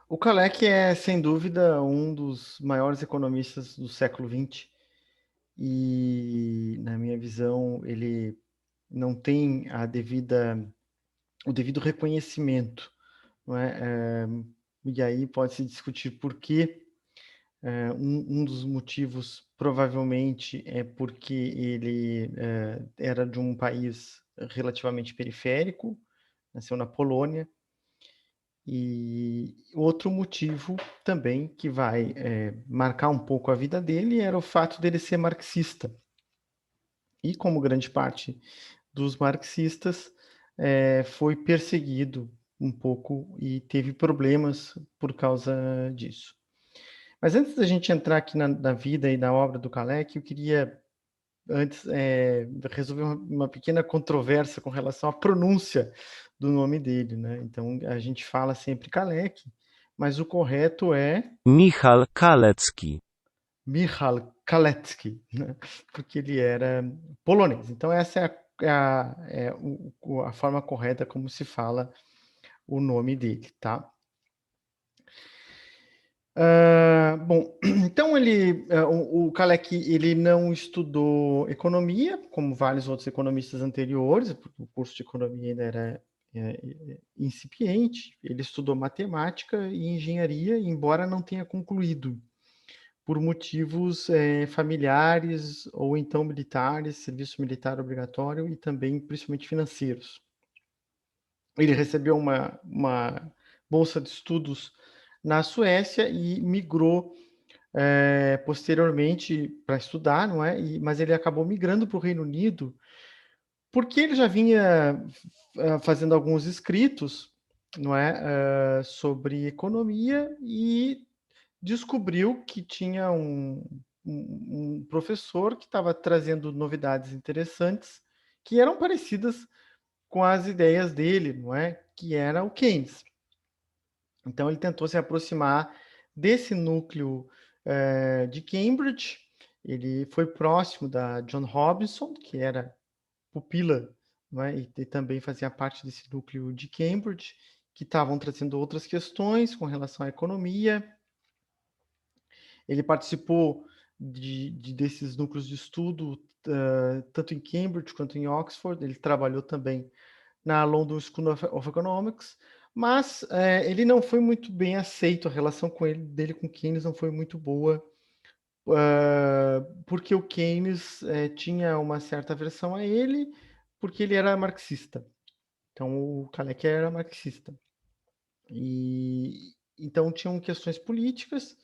O Kalec é, sem dúvida, um dos maiores economistas do século XX e, na minha visão, ele não tem o devido reconhecimento, não é? E aí pode-se discutir por quê. Um dos motivos, provavelmente, é porque ele era de um país relativamente periférico, nasceu na Polônia. E outro motivo também que vai marcar um pouco a vida dele era o fato dele ser marxista. E como grande parte dos marxistas, foi perseguido um pouco e teve problemas por causa disso. Mas antes da gente entrar aqui na vida e na obra do Kalec, eu queria antes resolver uma pequena controvérsia com relação à pronúncia do nome dele, né? Então a gente fala sempre Kalec, mas o correto é Michał Kalecki. Michał Kalecki, né? Porque ele era polonês. Então essa é a forma correta como se fala o nome dele, tá? Bom, então o Kalec, ele não estudou economia, como vários outros economistas anteriores, porque o curso de economia ainda era incipiente. Ele estudou matemática e engenharia, embora não tenha concluído, por motivos familiares ou então militares, serviço militar obrigatório e também, principalmente, financeiros. Ele recebeu uma bolsa de estudos na Suécia e migrou posteriormente para estudar, não é? Mas ele acabou migrando para o Reino Unido, porque ele já vinha fazendo alguns escritos, não é, sobre economia e descobriu que tinha um professor que estava trazendo novidades interessantes que eram parecidas com as ideias dele, não é? Que era o Keynes. Então ele tentou se aproximar desse núcleo de Cambridge. Ele foi próximo da John Robinson, que era pupila, não é? E também fazia parte desse núcleo de Cambridge, que estavam trazendo outras questões com relação à economia. Ele participou desses núcleos de estudo, tanto em Cambridge quanto em Oxford. Ele trabalhou também na London School of Economics, mas ele não foi muito bem aceito. A relação dele com Keynes não foi muito boa, porque o Keynes tinha uma certa aversão a ele, porque ele era marxista. Então, o Kalec era marxista. E então tinham questões políticas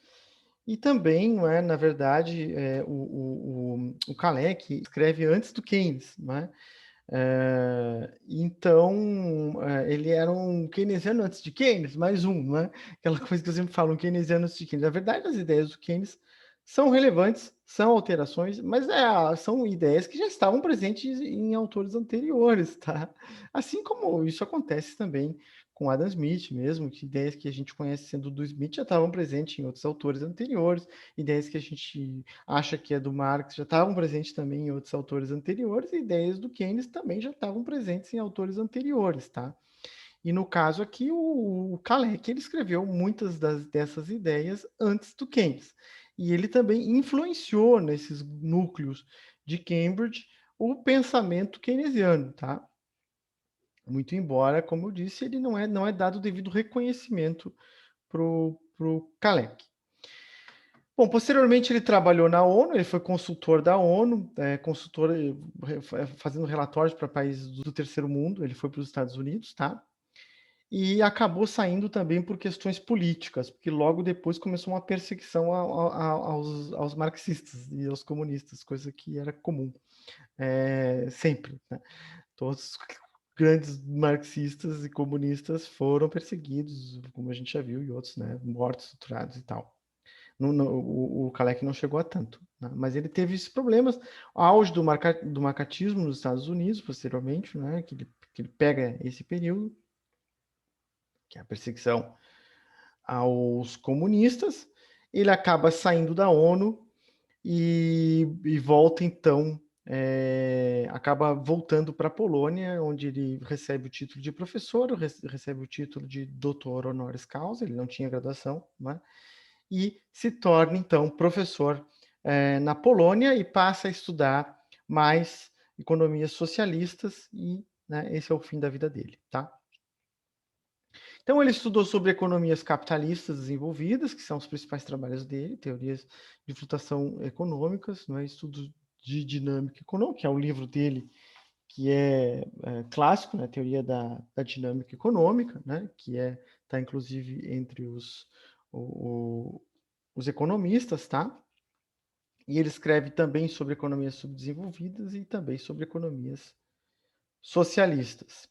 e também, não é, na verdade, o Kalec escreve antes do Keynes, não é? Então, ele era um keynesiano antes de Keynes, mais um, não é? Aquela coisa que eu sempre falo, um keynesiano antes de Keynes. Na verdade, as ideias do Keynes são relevantes, são alterações, mas são ideias que já estavam presentes em autores anteriores, tá? Assim como isso acontece também com Adam Smith mesmo, que ideias que a gente conhece sendo do Smith já estavam presentes em outros autores anteriores, ideias que a gente acha que é do Marx já estavam presentes também em outros autores anteriores, e ideias do Keynes também já estavam presentes em autores anteriores, tá? E no caso aqui, o Kalec, ele escreveu muitas dessas ideias antes do Keynes. E ele também influenciou nesses núcleos de Cambridge o pensamento keynesiano, tá? Muito embora, como eu disse, ele não é dado o devido reconhecimento para o Kalec. Bom, posteriormente ele trabalhou na ONU, ele foi consultor da ONU, consultor fazendo relatórios para países do terceiro mundo. Ele foi para os Estados Unidos, tá? E acabou saindo também por questões políticas, porque logo depois começou uma perseguição aos marxistas e aos comunistas, coisa que era comum sempre, né? Todos os grandes marxistas e comunistas foram perseguidos, como a gente já viu, e outros, né, mortos, torturados e tal. O Kalec não chegou a tanto, né? Mas ele teve esses problemas. O auge do macartismo nos Estados Unidos, posteriormente, né, que ele pega esse período, que é a perseguição aos comunistas. Ele acaba saindo da ONU e volta, então, acaba voltando para a Polônia, onde ele recebe o título de professor, recebe o título de doutor honoris causa, ele não tinha graduação, né? E se torna, então, professor na Polônia e passa a estudar mais economias socialistas e, né, esse é o fim da vida dele, tá? Então ele estudou sobre economias capitalistas desenvolvidas, que são os principais trabalhos dele, teorias de flutuação econômicas, não é? Estudos de dinâmica econômica, que é o livro dele, que é clássico, né? Teoria da dinâmica econômica, né? Que está inclusive entre os economistas, tá? E ele escreve também sobre economias subdesenvolvidas e também sobre economias socialistas.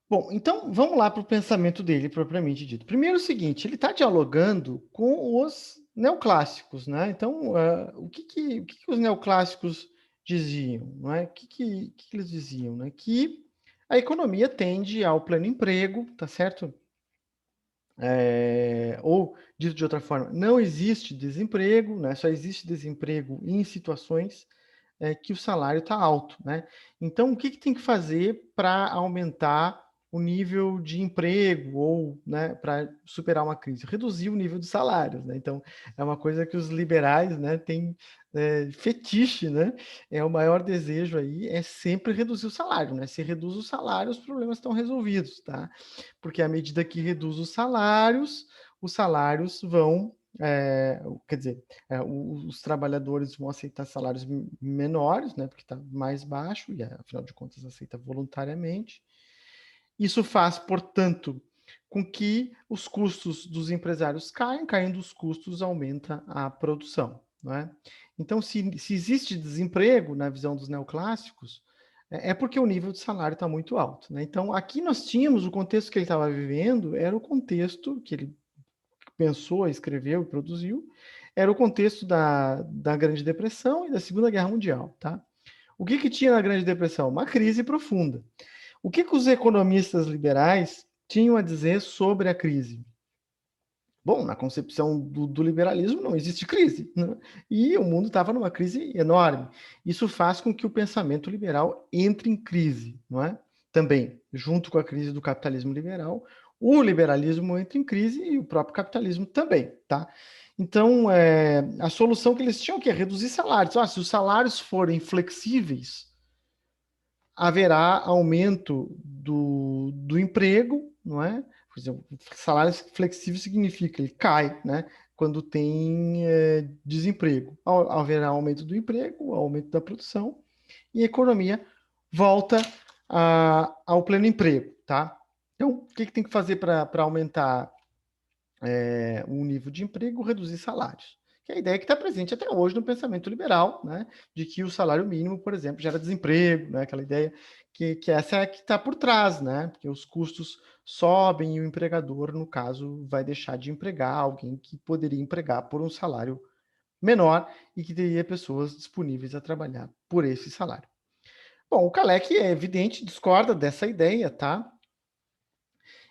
Bom, então vamos lá para o pensamento dele propriamente dito. Primeiro, o seguinte, ele está dialogando com os neoclássicos, né? Então, o que os neoclássicos diziam, não é? O que eles diziam, né? Que a economia tende ao pleno emprego, tá certo? Ou, dito de outra forma, não existe desemprego, né? Só existe desemprego em situações que o salário está alto, né? Então, o que tem que fazer para aumentar o nível de emprego ou, né, para superar uma crise? Reduzir o nível de salários, né? Então, é uma coisa que os liberais, né, têm fetiche, né? É o maior desejo aí é sempre reduzir o salário, né? Se reduz o salário, os problemas estão resolvidos, tá? Porque à medida que reduz os salários vão, quer dizer, os trabalhadores vão aceitar salários menores, né, porque está mais baixo, e afinal de contas aceita voluntariamente. Isso faz, portanto, com que os custos dos empresários caiam, caindo os custos, aumenta a produção. Não é? Então, se existe desemprego, na visão dos neoclássicos, é porque o nível de salário está muito alto. Né? Então, aqui nós tínhamos o contexto que ele estava vivendo, era o contexto que ele pensou, escreveu e produziu, era o contexto da Grande Depressão e da Segunda Guerra Mundial. Tá? O que tinha na Grande Depressão? Uma crise profunda. O que os economistas liberais tinham a dizer sobre a crise? Bom, na concepção do liberalismo não existe crise, né? E o mundo estava numa crise enorme. Isso faz com que o pensamento liberal entre em crise, não é? Também, junto com a crise do capitalismo liberal, o liberalismo entra em crise e o próprio capitalismo também, tá? Então, a solução que eles tinham que é reduzir salários. Se os salários forem flexíveis, haverá aumento do emprego, não é? Por exemplo, salário flexível significa ele cai, né? Quando tem desemprego. Haverá aumento do emprego, aumento da produção e a economia volta ao pleno emprego, tá? Então, o que tem que fazer para aumentar um nível de emprego? Reduzir salários. Que é a ideia que está presente até hoje no pensamento liberal, né, de que o salário mínimo, por exemplo, gera desemprego, né, aquela ideia que essa é que está por trás, né, porque os custos sobem e o empregador, no caso, vai deixar de empregar alguém que poderia empregar por um salário menor e que teria pessoas disponíveis a trabalhar por esse salário. Bom, o Kalec, é evidente, discorda dessa ideia, tá?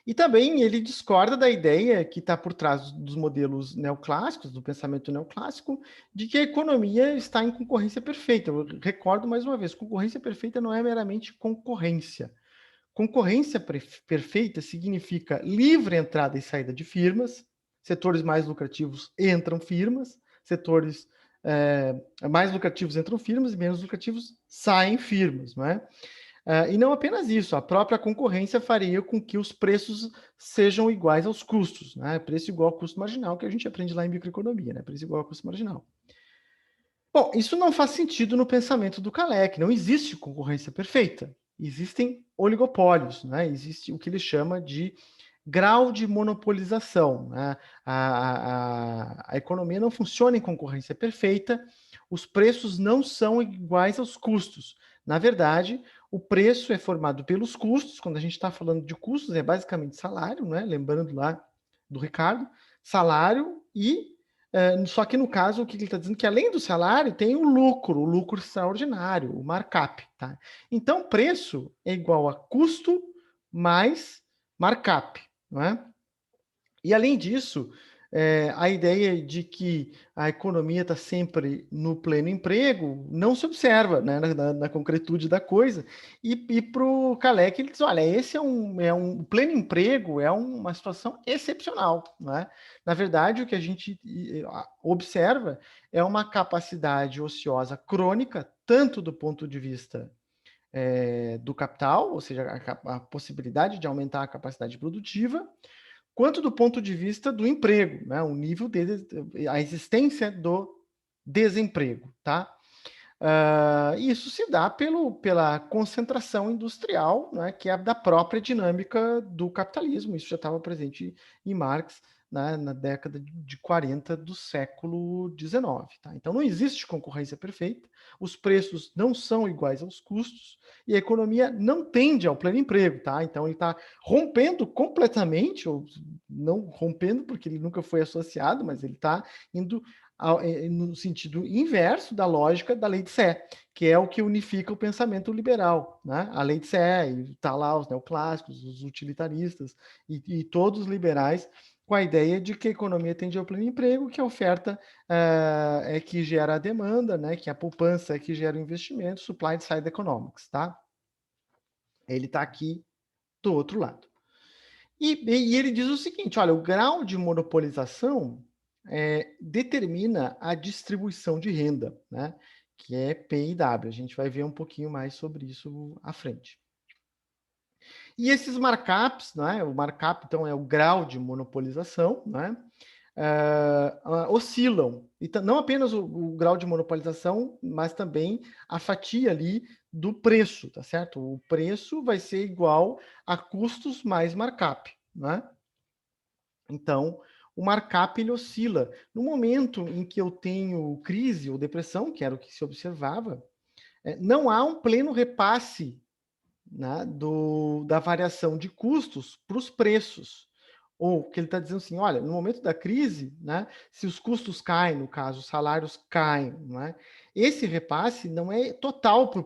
E também ele discorda da ideia que está por trás dos modelos neoclássicos, do pensamento neoclássico, de que a economia está em concorrência perfeita. Eu recordo mais uma vez, concorrência perfeita não é meramente concorrência. Concorrência perfeita significa livre entrada e saída de firmas, setores mais lucrativos entram firmas, setores mais lucrativos entram firmas e menos lucrativos saem firmas, não é? E não apenas isso, a própria concorrência faria com que os preços sejam iguais aos custos, né? Preço igual ao custo marginal, que a gente aprende lá em microeconomia, né? Preço igual ao custo marginal. Bom, isso não faz sentido no pensamento do Kalec, não existe concorrência perfeita. Existem oligopólios, né? Existe o que ele chama de grau de monopolização. Né? A economia não funciona em concorrência perfeita, os preços não são iguais aos custos. Na verdade, o preço é formado pelos custos, quando a gente está falando de custos, é basicamente salário, né? Lembrando lá do Ricardo, salário e. Só que no caso, o que ele está dizendo? Que além do salário, tem o lucro extraordinário, o markup. Tá? Então, preço é igual a custo mais markup. Não é? E além disso, a ideia de que a economia está sempre no pleno emprego não se observa, né, na concretude da coisa. E para o Kalec, ele diz: olha, esse o pleno emprego é uma situação excepcional. Né? Na verdade, o que a gente observa é uma capacidade ociosa crônica, tanto do ponto de vista do capital, ou seja, a possibilidade de aumentar a capacidade produtiva, quanto do ponto de vista do emprego, né? O nível a existência do desemprego, tá? Isso se dá pela concentração industrial, né, que é da própria dinâmica do capitalismo. Isso já estava presente em Marx, né, na década de 40 do século XIX. Tá? Então, não existe concorrência perfeita, os preços não são iguais aos custos e a economia não tende ao pleno emprego. Tá? Então, ele está rompendo completamente, ou não rompendo porque ele nunca foi associado, mas ele está indo no sentido inverso da lógica da lei de Sé, que é o que unifica o pensamento liberal. Né? A lei de Sé, está lá os neoclássicos, os utilitaristas e todos os liberais com a ideia de que a economia tende ao pleno emprego, que a oferta é que gera a demanda, né? Que a poupança é que gera o investimento, supply side economics. Tá? Ele está aqui do outro lado. E ele diz o seguinte: olha, o grau de monopolização determina a distribuição de renda, né? Que é P e W. A gente vai ver um pouquinho mais sobre isso à frente. E esses markups, né? O markup, então, é o grau de monopolização, né? Oscilam. Então, não apenas o grau de monopolização, mas também a fatia ali do preço, tá certo? O preço vai ser igual a custos mais markup, né? Então, o markup ele oscila. No momento em que eu tenho crise ou depressão, que era o que se observava, não há um pleno repasse, né, da variação de custos para os preços. Ou que ele está dizendo assim, olha, no momento da crise, né, se os custos caem, no caso, os salários caem, né, esse repasse não é total para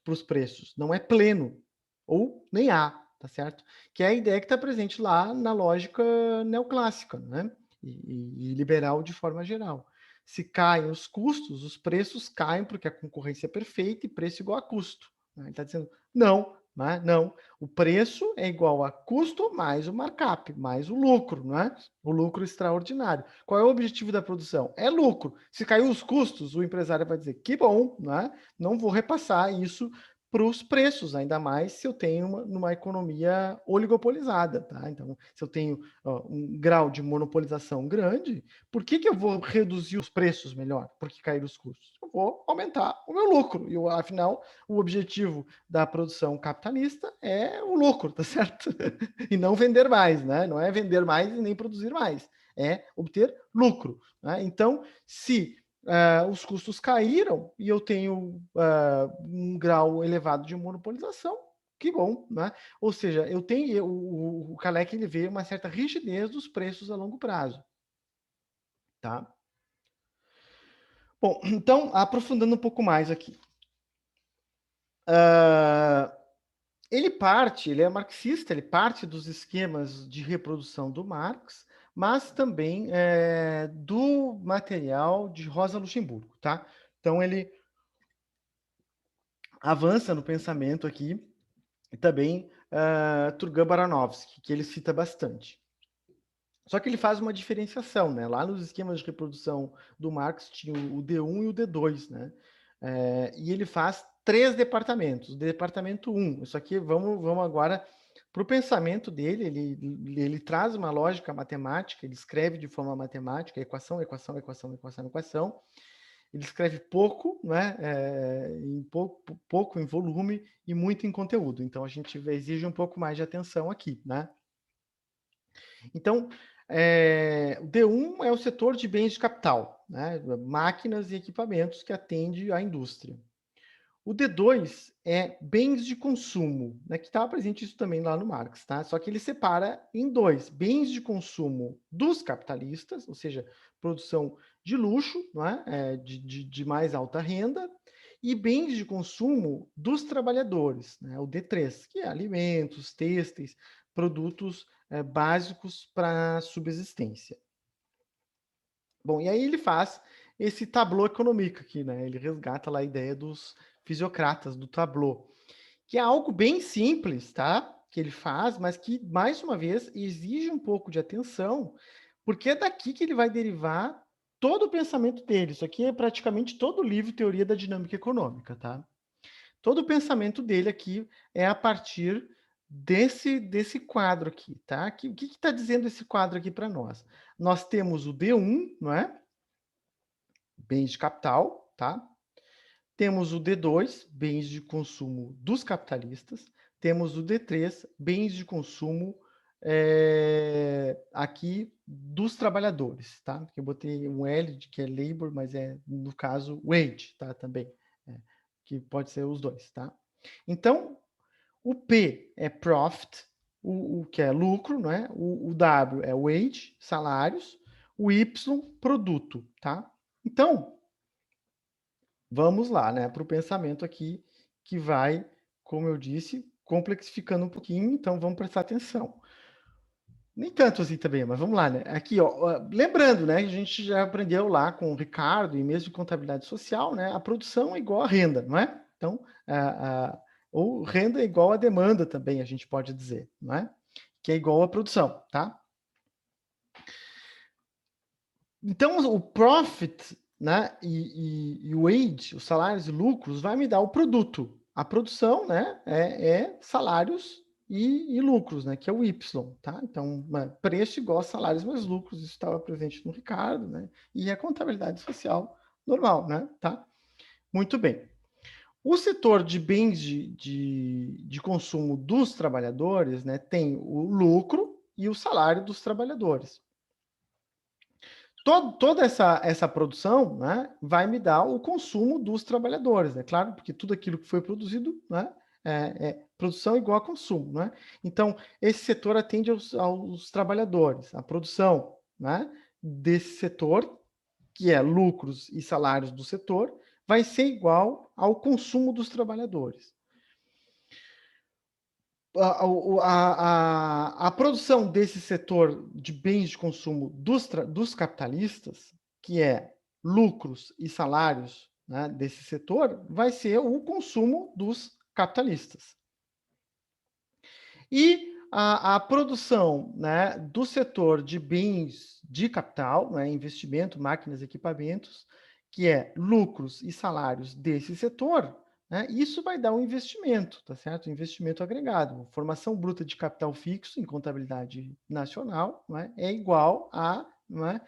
os preços, não é pleno, ou nem há, tá certo? Que é a ideia que está presente lá na lógica neoclássica, né, e liberal de forma geral. Se caem os custos, os preços caem porque a concorrência é perfeita e preço igual a custo. Né? Ele está dizendo, não, né? Não. O preço é igual a custo mais o markup, mais o lucro, né? O lucro extraordinário. Qual é o objetivo da produção? É lucro. Se cair os custos, o empresário vai dizer, que bom, né? Não vou repassar isso para os preços, ainda mais se eu tenho numa economia oligopolizada, tá? Então, se eu tenho um grau de monopolização grande, por que eu vou reduzir os preços melhor? Porque cair os custos? Eu vou aumentar o meu lucro. E, afinal, o objetivo da produção capitalista é o lucro, tá certo? E não vender mais, né? Não é vender mais e nem produzir mais. É obter lucro. Né? Então, se os custos caíram e eu tenho um grau elevado de monopolização, que bom, né? Ou seja, o Kalec ele vê uma certa rigidez dos preços a longo prazo, tá? Bom, então aprofundando um pouco mais aqui, ele é marxista, ele parte dos esquemas de reprodução do Marx, mas também do material de Rosa Luxemburgo, tá? Então ele avança no pensamento aqui e também Turgan Baranovski, que ele cita bastante. Só que ele faz uma diferenciação, né? Lá nos esquemas de reprodução do Marx tinha o D1 e o D2, né? E ele faz 3 departamentos. O departamento 1, isso aqui, vamos agora para o pensamento dele, ele traz uma lógica matemática, ele escreve de forma matemática, equação, equação, equação, equação, equação. Ele escreve pouco, né? Pouco em volume e muito em conteúdo. Então a gente exige um pouco mais de atenção aqui, né? Então, o D1 é o setor de bens de capital, né? Máquinas e equipamentos que atende à indústria. O D2 é bens de consumo, né? Que estava presente isso também lá no Marx, tá? Só que ele separa em dois: bens de consumo dos capitalistas, ou seja, produção de luxo, né? De mais alta renda, e bens de consumo dos trabalhadores, né? O D3, que é alimentos, têxteis, produtos básicos para subsistência. Bom, e aí ele faz esse tableau econômico aqui, né? Ele resgata lá a ideia dos fisiocratas, do tableau, que é algo bem simples, tá? Que ele faz, mas que, mais uma vez, exige um pouco de atenção, porque é daqui que ele vai derivar todo o pensamento dele. Isso aqui é praticamente todo o livro Teoria da Dinâmica Econômica, tá? Todo o pensamento dele aqui é a partir desse quadro aqui, tá? O que está dizendo esse quadro aqui para nós? Nós temos o D1, não é? Bens de capital, tá? Temos o D2, bens de consumo dos capitalistas. Temos o D3, bens de consumo aqui dos trabalhadores, tá? Eu botei um L de que é labor, mas é, no caso, wage, tá? Também, que pode ser os dois, tá? Então, o P é profit, o que é lucro, não é? O W é wage, salários, o Y, produto, tá? Então, vamos lá, né, para o pensamento aqui, que vai, como eu disse, complexificando um pouquinho, então vamos prestar atenção. Nem tanto assim também, mas vamos lá, né? Aqui, ó, lembrando, né, a gente já aprendeu lá com o Ricardo, e mesmo de contabilidade social, né, a produção é igual à renda, não é? Então, ou renda é igual à demanda também, a gente pode dizer, não é? Que é igual à produção, tá? Então, o profit, né, e o wage, os salários e lucros, vai me dar o produto. A produção, né, é salários e lucros, né, que é o Y, tá? Então, preço igual a salários mais lucros, isso estava presente no Ricardo, né? E a contabilidade social normal, né, tá? Muito bem. O setor de bens de consumo dos trabalhadores, né, tem o lucro e o salário dos trabalhadores. Toda essa produção, né, vai me dar o consumo dos trabalhadores, é claro, porque tudo aquilo que foi produzido, né, produção igual a consumo, né? Então, esse setor atende aos trabalhadores. A produção, né, desse setor, que é lucros e salários do setor, vai ser igual ao consumo dos trabalhadores. A produção desse setor de bens de consumo dos capitalistas, que é lucros e salários, né, desse setor, vai ser o consumo dos capitalistas. E a produção, né, do setor de bens de capital, né, investimento, máquinas, equipamentos, que é lucros e salários desse setor, né, isso vai dar um investimento, tá certo? Investimento agregado. Formação bruta de capital fixo em contabilidade nacional, né, é igual a, né,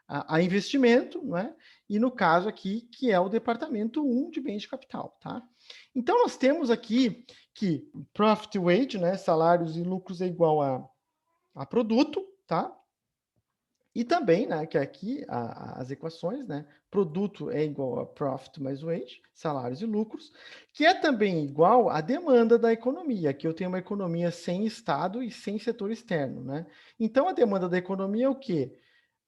a investimento, né, e no caso aqui, que é o departamento 1 de bens de capital, tá? Então, nós temos aqui que profit wage, né, salários e lucros é igual a produto, tá? E também, né, que aqui as equações, né, produto é igual a profit mais wage, salários e lucros, que é também igual à demanda da economia. Aqui eu tenho uma economia sem Estado e sem setor externo, né? Então, a demanda da economia é o quê?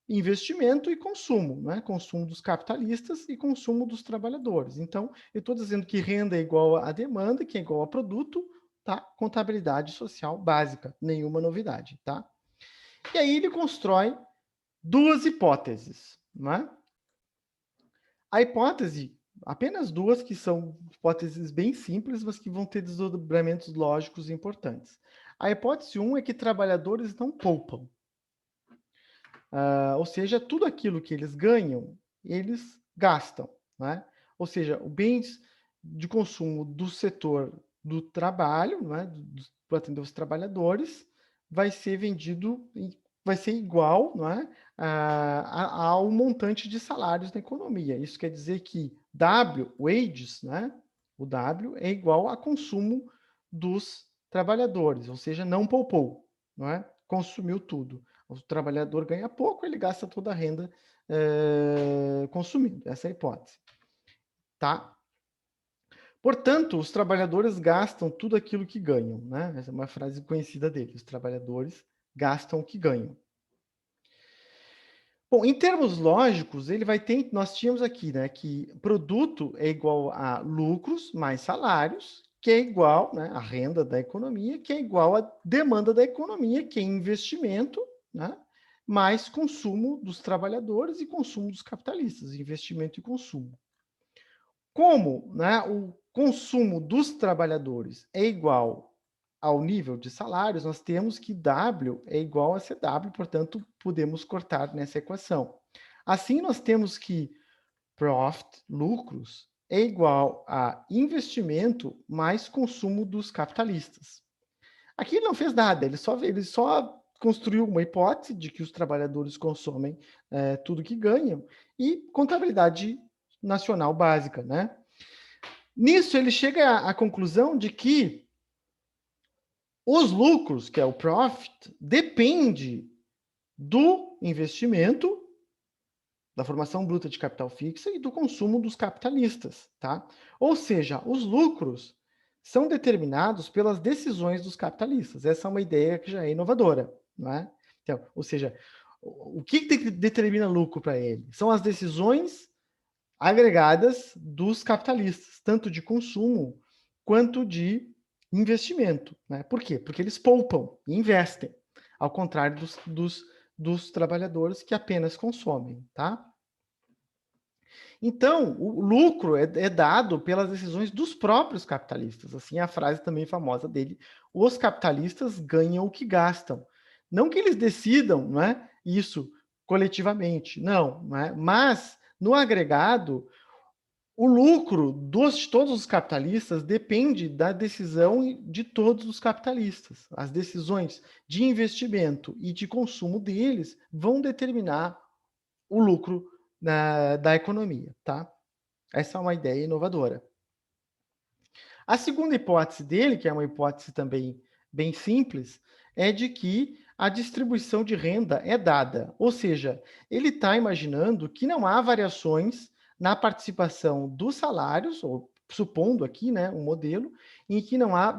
Investimento e consumo, né? Consumo dos capitalistas e consumo dos trabalhadores. Então, eu estou dizendo que renda é igual a demanda, que é igual a produto, tá? Contabilidade social básica, nenhuma novidade, tá? E aí ele constrói duas hipóteses, né? A hipótese, apenas duas, que são hipóteses bem simples, mas que vão ter desdobramentos lógicos importantes. A hipótese 1 é que trabalhadores não poupam. Ou seja, tudo aquilo que eles ganham, eles gastam, né? Ou seja, os bens de consumo do setor do trabalho, né, para atender os trabalhadores, vai ser vendido, vai ser igual, não é, ao montante de salários na economia. Isso quer dizer que W, wages, né, o W é igual a consumo dos trabalhadores, ou seja, não poupou, não é? Consumiu tudo. O trabalhador ganha pouco, ele gasta toda a renda consumindo. Essa é a hipótese. Tá? Portanto, os trabalhadores gastam tudo aquilo que ganham. Né? Essa é uma frase conhecida dele. Os trabalhadores gastam o que ganham. Bom, em termos lógicos, ele vai ter. Nós tínhamos aqui, né, que produto é igual a lucros mais salários, que é igual, né, a renda da economia, que é igual à demanda da economia, que é investimento, né, mais consumo dos trabalhadores e consumo dos capitalistas, investimento e consumo. Como, né, o consumo dos trabalhadores é igual ao nível de salários, nós temos que W é igual a CW, portanto, podemos cortar nessa equação. Assim, nós temos que profit, lucros, é igual a investimento mais consumo dos capitalistas. Aqui ele não fez nada, ele só construiu uma hipótese de que os trabalhadores consomem tudo que ganham e contabilidade nacional básica, né? Nisso ele chega à conclusão de que os lucros, que é o profit, depende do investimento, da formação bruta de capital fixa e do consumo dos capitalistas, tá? Ou seja, os lucros são determinados pelas decisões dos capitalistas. Essa é uma ideia que já é inovadora, não é? Então, ou seja, o que determina lucro para ele? São as decisões agregadas dos capitalistas, tanto de consumo quanto de investimento, né? Por quê? Porque eles poupam e investem, ao contrário dos trabalhadores que apenas consomem, tá? Então, o lucro é dado pelas decisões dos próprios capitalistas. Assim, a frase também famosa dele: os capitalistas ganham o que gastam. Não que eles decidam, não é, isso coletivamente, não é? Mas, no agregado, o lucro de todos os capitalistas depende da decisão de todos os capitalistas. As decisões de investimento e de consumo deles vão determinar o lucro da economia, tá? Essa é uma ideia inovadora. A segunda hipótese dele, que é uma hipótese também bem simples, é de que a distribuição de renda é dada. Ou seja, ele está imaginando que não há variações na participação dos salários, ou supondo aqui, né, um modelo, em que não há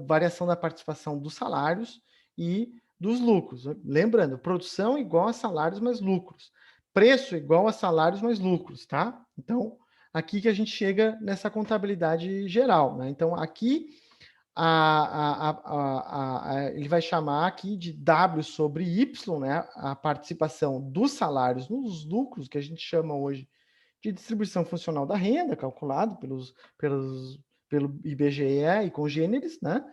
variação da participação dos salários e dos lucros. Lembrando, produção igual a salários mais lucros. Preço igual a salários mais lucros, tá? Então, aqui que a gente chega nessa contabilidade geral, né? Então, aqui ele vai chamar aqui de W sobre Y, né? A participação dos salários nos lucros, que a gente chama hoje de distribuição funcional da renda, calculado pelo IBGE e congêneres, né?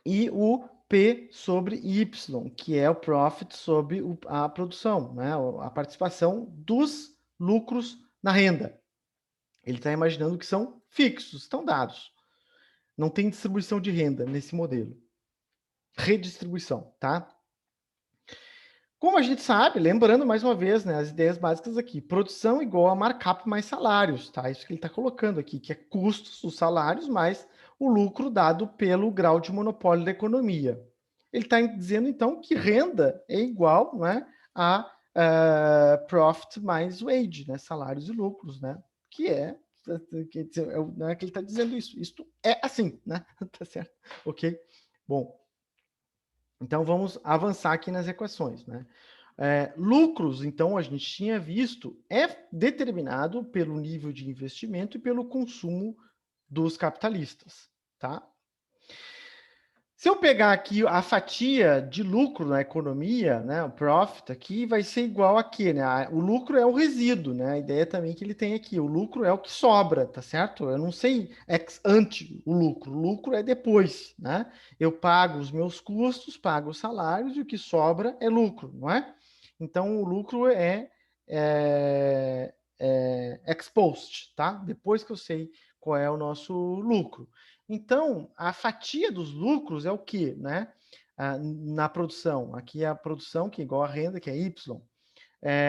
E o P sobre Y, que é o profit sobre a produção, né? A participação dos lucros na renda. Ele está imaginando que são fixos, estão dados. Não tem distribuição de renda nesse modelo. Redistribuição, tá? Como a gente sabe, lembrando mais uma vez, né, as ideias básicas aqui, produção igual a markup mais salários, tá? Isso que ele está colocando aqui, que é custos dos salários mais o lucro dado pelo grau de monopólio da economia. Ele está dizendo, então, que renda é igual, né, a profit mais wage, né, salários e lucros, né? Que é, não é que ele está dizendo isso. Isto é assim, né? Tá certo? Ok? Bom, então vamos avançar aqui nas equações, né? Lucros, então, a gente tinha visto, é determinado pelo nível de investimento e pelo consumo dos capitalistas, tá? Se eu pegar aqui a fatia de lucro na economia, né, o profit aqui vai ser igual a quê, né? O lucro é o resíduo, né? A ideia também que ele tem aqui, o lucro é o que sobra, tá certo? Eu não sei ex ante o lucro é depois, né? Eu pago os meus custos, pago os salários e o que sobra é lucro, não é? Então o lucro é ex post, tá? Depois que eu sei qual é o nosso lucro. Então, a fatia dos lucros é o quê, né? Na produção. Aqui é a produção, que é igual a renda, que é Y.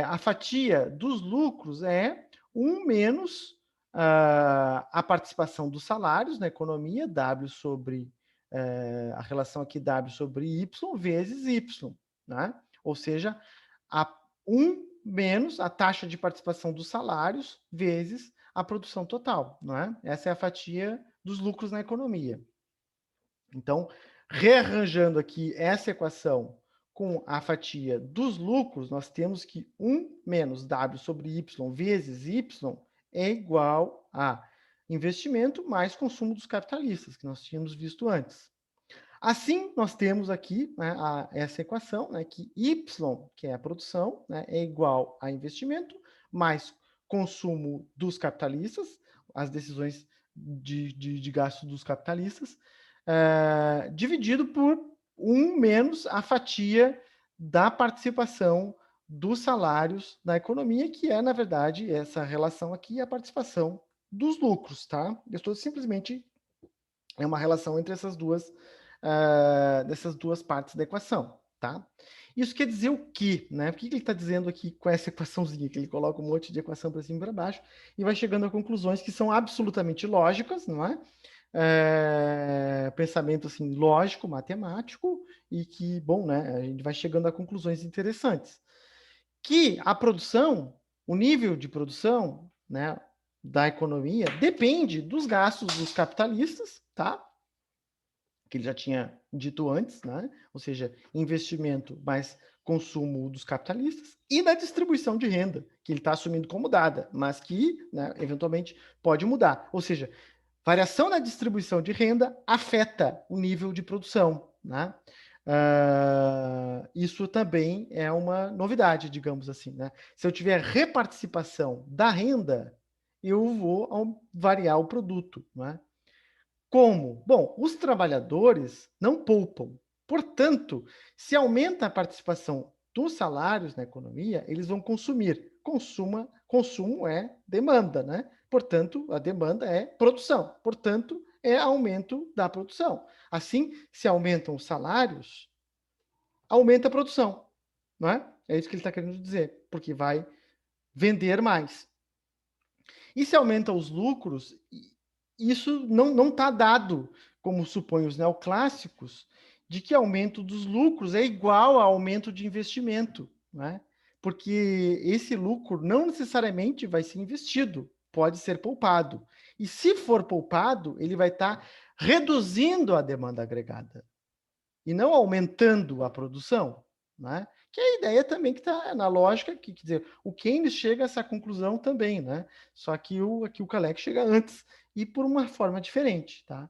A fatia dos lucros é 1 menos a participação dos salários na economia, W sobre a relação aqui W sobre Y vezes Y, né? Ou seja, 1 menos a taxa de participação dos salários vezes a produção total, não é? Essa é a fatia dos lucros na economia. Então, rearranjando aqui essa equação com a fatia dos lucros, nós temos que 1 menos W sobre Y vezes Y é igual a investimento mais consumo dos capitalistas, que nós tínhamos visto antes. Assim, nós temos aqui, né, essa equação, né, que Y, que é a produção, né, é igual a investimento, mais consumo dos capitalistas, as decisões de gasto dos capitalistas, dividido por 1 menos a fatia da participação dos salários na economia, que é, na verdade, essa relação aqui, a participação dos lucros, tá? Eu estou simplesmente é uma relação entre dessas duas partes da equação, tá? Isso quer dizer o quê, né? O que ele está dizendo aqui com essa equaçãozinha, que ele coloca um monte de equação para cima e para baixo e vai chegando a conclusões que são absolutamente lógicas, não é? Pensamento assim lógico, matemático e que, bom, né? A gente vai chegando a conclusões interessantes. Que a produção, o nível de produção, né, da economia depende dos gastos dos capitalistas, tá? Que ele já tinha dito antes, né? Ou seja, investimento mais consumo dos capitalistas e da distribuição de renda, que ele está assumindo como dada, mas que, né, eventualmente pode mudar. Ou seja, variação na distribuição de renda afeta o nível de produção, né? Isso também é uma novidade, digamos assim, né? Se eu tiver reparticipação da renda, eu vou variar o produto, né? Como? Bom, os trabalhadores não poupam. Portanto, se aumenta a participação dos salários na economia, eles vão consumir. Consumo é demanda, né? Portanto, a demanda é produção. Portanto, é aumento da produção. Assim, se aumentam os salários, aumenta a produção, não é? É isso que ele está querendo dizer, porque vai vender mais. E se aumenta os lucros, isso não está dado, como supõem os neoclássicos, de que aumento dos lucros é igual a aumento de investimento, né? Porque esse lucro não necessariamente vai ser investido, pode ser poupado. E se for poupado, ele vai estar reduzindo a demanda agregada e não aumentando a produção, né? Que é a ideia também que está na lógica, que quer dizer, o Keynes chega a essa conclusão também, né? Só que aqui o Kalec chega antes e por uma forma diferente, tá?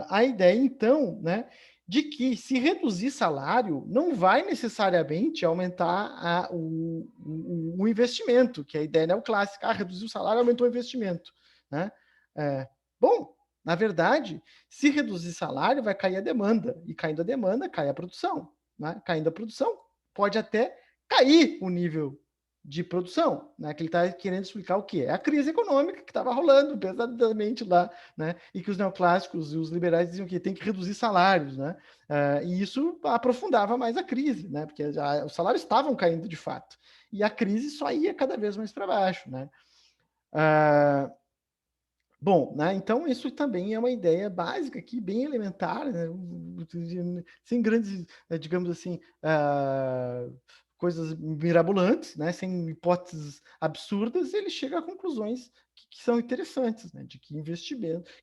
A ideia, então, né, de que se reduzir salário não vai necessariamente aumentar o investimento, que é a ideia neoclássica. Reduzir o salário aumentou o investimento, né? Bom, na verdade, se reduzir salário, vai cair a demanda. E caindo a demanda, cai a produção. Né? Caindo a produção, pode até cair o nível de produção, né? Que ele está querendo explicar o quê? É a crise econômica que estava rolando pesadamente lá, né? E que os neoclássicos e os liberais diziam que tem que reduzir salários, né? E isso aprofundava mais a crise, né? Porque já, os salários estavam caindo de fato. E a crise só ia cada vez mais para baixo, né? Bom, né, então isso também é uma ideia básica aqui, bem elementar, né, sem grandes, digamos assim, coisas mirabolantes, né, sem hipóteses absurdas, ele chega a conclusões que são interessantes, né, de que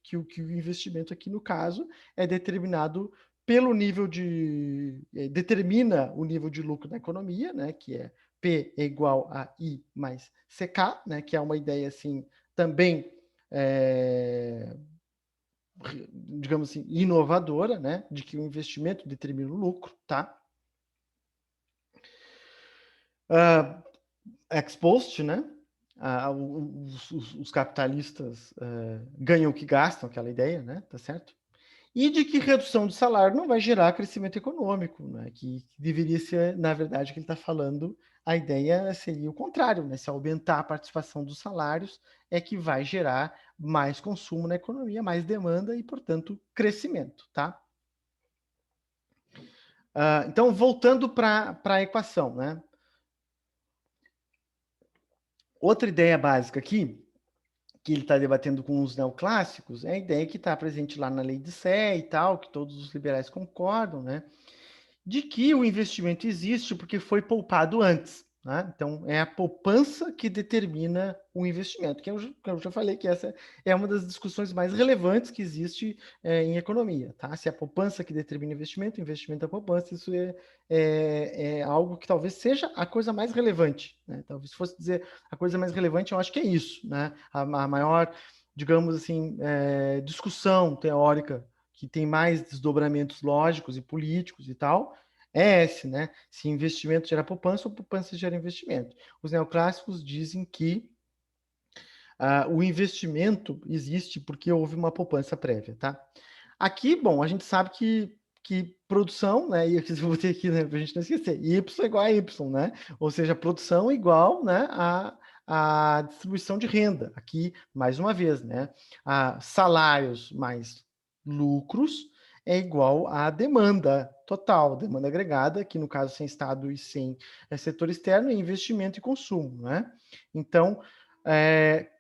que o investimento aqui no caso é determinado pelo nível determina o nível de lucro da economia, né, que é P é igual a I mais CK, né, que é uma ideia assim também é, digamos assim, inovadora, né, de que o investimento determina o lucro, tá? Ex post, né? Os capitalistas ganham o que gastam, aquela ideia, né? Tá certo? E de que redução do salário não vai gerar crescimento econômico, né? Que deveria ser, na verdade, que ele está falando, a ideia seria o contrário, né? Se aumentar a participação dos salários, é que vai gerar mais consumo na economia, mais demanda e, portanto, crescimento, tá? Então, voltando para a equação, né? Outra ideia básica aqui, que ele está debatendo com os neoclássicos, é a ideia que está presente lá na lei de Sé e tal, que todos os liberais concordam, né? De que o investimento existe porque foi poupado antes. Né? Então, é a poupança que determina o investimento, que eu já falei que essa é uma das discussões mais relevantes que existe em economia. Tá? Se é a poupança que determina o investimento é a poupança, isso é algo que talvez seja a coisa mais relevante. Né? Talvez fosse dizer a coisa mais relevante, eu acho que é isso. Né? A maior, digamos assim, discussão teórica que tem mais desdobramentos lógicos e políticos e tal, é esse, né? Se investimento gera poupança ou poupança gera investimento. Os neoclássicos dizem que o investimento existe porque houve uma poupança prévia, tá? Aqui, bom, a gente sabe que produção, né? E eu vou ter aqui, né, para a gente não esquecer, Y é igual a Y, né? Ou seja, produção igual, né, a distribuição de renda. Aqui, mais uma vez, né? Salários mais lucros é igual à demanda total, demanda agregada, que no caso sem Estado e sem setor externo, é investimento e consumo, né? Então,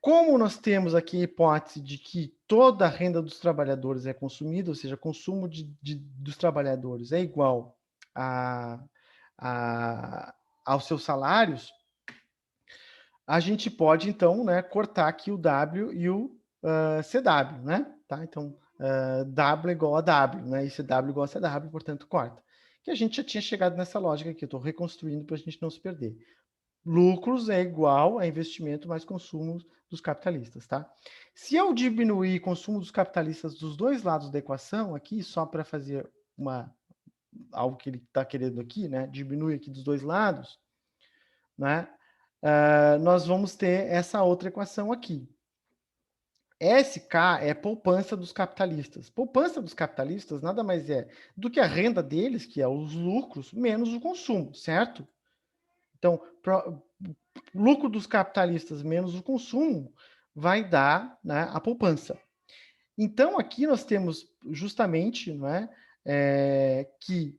como nós temos aqui a hipótese de que toda a renda dos trabalhadores é consumida, ou seja, consumo dos trabalhadores é igual a, aos seus salários, a gente pode, então, né, cortar aqui o W e o CW, né? Tá? Então, W é igual a W, né? E CW igual a CW, portanto, corta. Que a gente já tinha chegado nessa lógica aqui, eu estou reconstruindo para a gente não se perder. Lucros é igual a investimento mais consumo dos capitalistas, tá? Se eu diminuir consumo dos capitalistas dos dois lados da equação, aqui, só para fazer algo que ele está querendo aqui, né? Diminui aqui dos dois lados, né? Nós vamos ter essa outra equação aqui. SK é poupança dos capitalistas. Poupança dos capitalistas nada mais é do que a renda deles, que é os lucros, menos o consumo, certo? Então, o lucro dos capitalistas menos o consumo vai dar, né, a poupança. Então, aqui nós temos justamente, né, que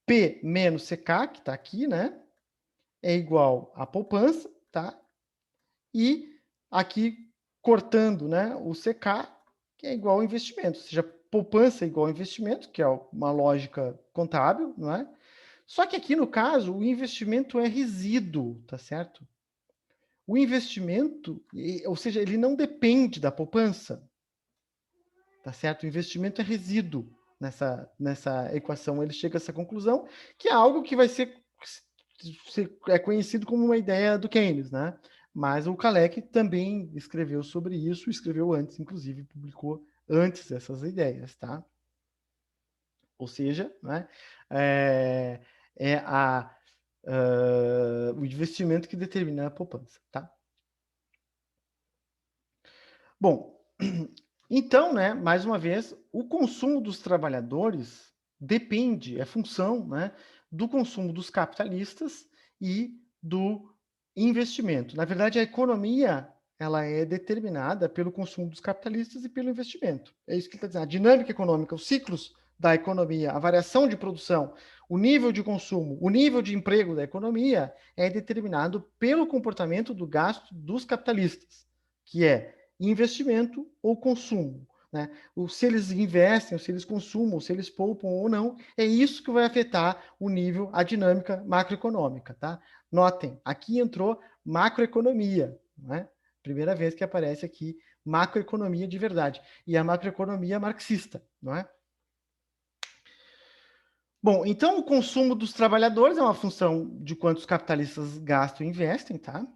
P menos CK, que está aqui, né, é igual a poupança, tá? E aqui, cortando, né, o CK, que é igual ao investimento, ou seja, poupança é igual ao investimento, que é uma lógica contábil, não é? Só que aqui, no caso, o investimento é resíduo, tá certo? O investimento, ou seja, ele não depende da poupança, tá certo? O investimento é resíduo nessa equação. Ele chega a essa conclusão, que é algo que vai ser conhecido como uma ideia do Keynes, né? Mas o Kalec também escreveu sobre isso, escreveu antes, inclusive, publicou antes essas ideias, tá? Ou seja, né, é o investimento que determina a poupança, tá? Bom, então, né, mais uma vez, o consumo dos trabalhadores depende, é função, né, do consumo dos capitalistas e do investimento. Na verdade, a economia ela é determinada pelo consumo dos capitalistas e pelo investimento. É isso que ele está dizendo. A dinâmica econômica, os ciclos da economia, a variação de produção, o nível de consumo, o nível de emprego da economia é determinado pelo comportamento do gasto dos capitalistas, que é investimento ou consumo. Né? Se eles investem, ou se eles consumam, se eles poupam ou não, é isso que vai afetar o nível, a dinâmica macroeconômica. Tá? Notem, aqui entrou macroeconomia. Né? Primeira vez que aparece aqui macroeconomia de verdade. E a macroeconomia marxista. Não é? Bom, então o consumo dos trabalhadores é uma função de quanto os capitalistas gastam e investem, tá?